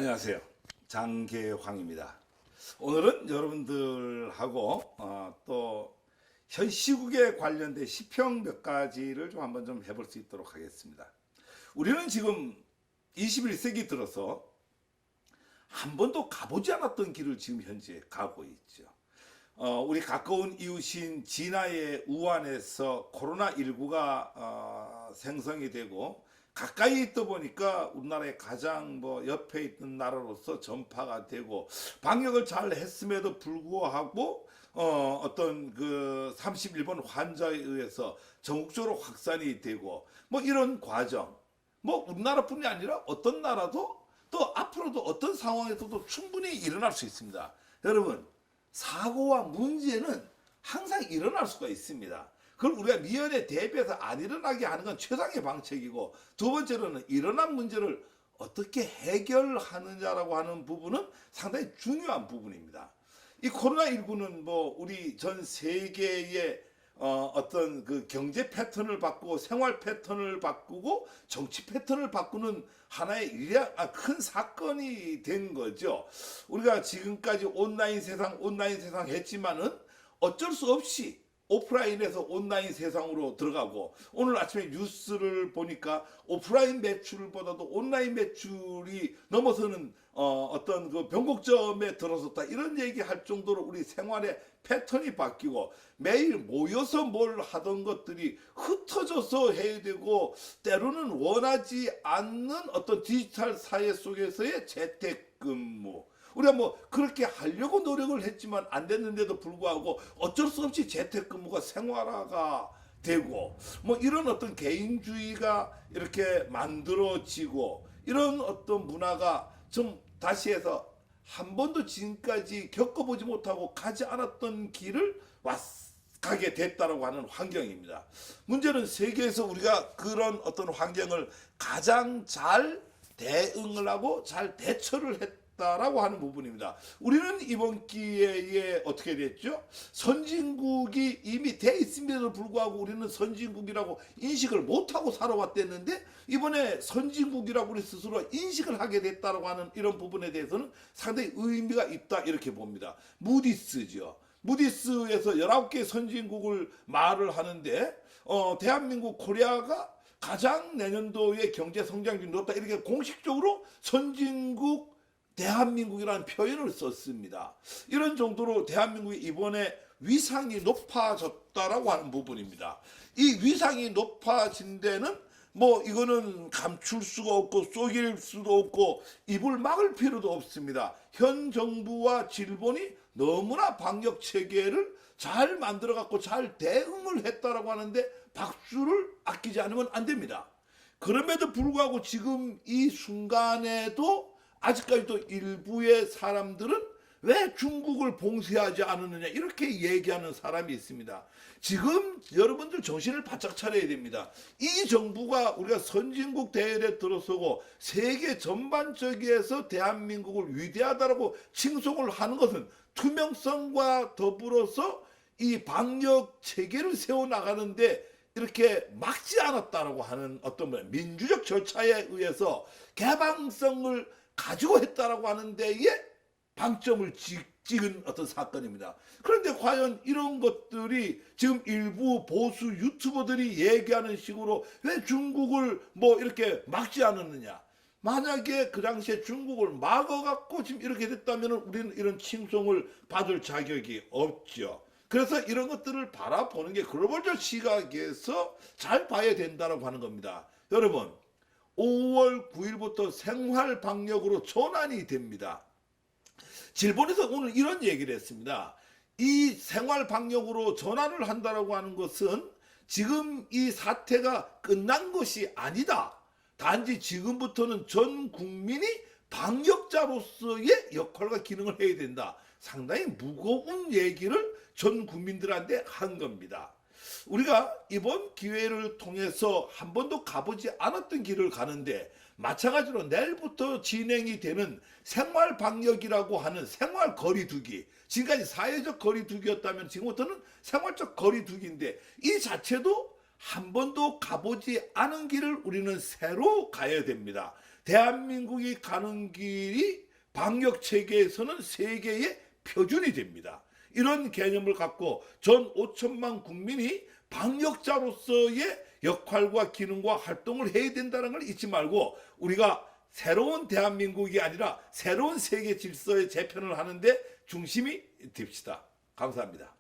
안녕하세요. 장계황입니다. 오늘은 여러분들하고 또 현 시국에 관련된 시평 몇 가지를 좀 한번 좀 해볼 수 있도록 하겠습니다. 우리는 지금 21세기 들어서 한 번도 가보지 않았던 길을 지금 현재 가고 있죠. 우리 가까운 이웃인 진화의 우한에서 코로나19가 생성이 되고 가까이 있다 보니까 우리나라의 가장 옆에 있던 나라로서 전파가 되고 방역을 잘 했음에도 불구하고 어떤 그 31번 환자에 의해서 전국적으로 확산이 되고 이런 과정 우리나라뿐이 아니라 어떤 나라도 또 앞으로도 어떤 상황에서도 충분히 일어날 수 있습니다. 여러분, 사고와 문제는 항상 일어날 수가 있습니다. 그걸 우리가 미연에 대비해서 안 일어나게 하는 건 최상의 방책이고, 두 번째로는 일어난 문제를 어떻게 해결하느냐라고 하는 부분은 상당히 중요한 부분입니다. 이 코로나19는 우리 전 세계의 어떤 그 경제 패턴을 바꾸고 생활 패턴을 바꾸고 정치 패턴을 바꾸는 하나의 큰 사건이 된 거죠. 우리가 지금까지 온라인 세상 했지만은 어쩔 수 없이 오프라인에서 온라인 세상으로 들어가고, 오늘 아침에 뉴스를 보니까 오프라인 매출보다도 온라인 매출이 넘어서는 어떤 그 변곡점에 들어섰다, 이런 얘기 할 정도로 우리 생활의 패턴이 바뀌고 매일 모여서 뭘 하던 것들이 흩어져서 해야 되고, 때로는 원하지 않는 어떤 디지털 사회 속에서의 재택근무, 우리가 그렇게 하려고 노력을 했지만 안 됐는데도 불구하고 어쩔 수 없이 재택근무가 생활화가 되고, 이런 어떤 개인주의가 이렇게 만들어지고, 이런 어떤 문화가 좀 다시 해서 한 번도 지금까지 겪어보지 못하고 가지 않았던 길을 가게 됐다라고 하는 환경입니다. 문제는 세계에서 우리가 그런 어떤 환경을 가장 잘 대응을 하고 잘 대처를 했다라고 하는 부분입니다. 우리는 이번 기회에 어떻게 됐죠? 선진국이 이미 돼 있음에도 불구하고 우리는 선진국이라고 인식을 못하고 살아왔댔는데, 이번에 선진국이라고 우리 스스로 인식을 하게 됐다라고 하는 이런 부분에 대해서는 상당히 의미가 있다, 이렇게 봅니다. 무디스죠. 무디스에서 19개 선진국을 말을 하는데 대한민국 코리아가 가장 내년도에 경제 성장률이 높다, 이렇게 공식적으로 선진국 대한민국이라는 표현을 썼습니다. 이런 정도로 대한민국이 이번에 위상이 높아졌다라고 하는 부분입니다. 이 위상이 높아진 데는 이거는 감출 수가 없고 속일 수도 없고 입을 막을 필요도 없습니다. 현 정부와 질본이 너무나 방역 체계를 잘 만들어 갖고 잘 대응을 했다라고 하는데 박수를 아끼지 않으면 안 됩니다. 그럼에도 불구하고 지금 이 순간에도 아직까지도 일부의 사람들은 왜 중국을 봉쇄하지 않았느냐, 이렇게 얘기하는 사람이 있습니다. 지금 여러분들 정신을 바짝 차려야 됩니다. 이 정부가 우리가 선진국 대열에 들어서고 세계 전반적에서 대한민국을 위대하다라고 칭송을 하는 것은 투명성과 더불어서 이 방역 체계를 세워나가는데 이렇게 막지 않았다라고 하는 어떤 민주적 절차에 의해서 개방성을 가지고 했다라고 하는 데에 방점을 찍은 어떤 사건입니다. 그런데 과연 이런 것들이 지금 일부 보수 유튜버들이 얘기하는 식으로 왜 중국을 이렇게 막지 않았느냐, 만약에 그 당시에 중국을 막아갖고 지금 이렇게 됐다면 우리는 이런 칭송을 받을 자격이 없죠. 그래서 이런 것들을 바라보는 게 글로벌적 시각에서 잘 봐야 된다고 하는 겁니다. 여러분, 5월 9일부터 생활 방역으로 전환이 됩니다. 일본에서 오늘 이런 얘기를 했습니다. 이 생활 방역으로 전환을 한다라고 하는 것은 지금 이 사태가 끝난 것이 아니다. 단지 지금부터는 전 국민이 방역자로서의 역할과 기능을 해야 된다. 상당히 무거운 얘기를 전 국민들한테 한 겁니다. 우리가 이번 기회를 통해서 한 번도 가보지 않았던 길을 가는데, 마찬가지로 내일부터 진행이 되는 생활 방역이라고 하는 생활 거리두기, 지금까지 사회적 거리두기였다면 지금부터는 생활적 거리두기인데, 이 자체도 한 번도 가보지 않은 길을 우리는 새로 가야 됩니다. 대한민국이 가는 길이 방역 체계에서는 세계의 표준이 됩니다. 이런 개념을 갖고 전 5천만 국민이 방역자로서의 역할과 기능과 활동을 해야 된다는 걸 잊지 말고 우리가 새로운 대한민국이 아니라 새로운 세계 질서의 재편을 하는데 중심이 됩시다. 감사합니다.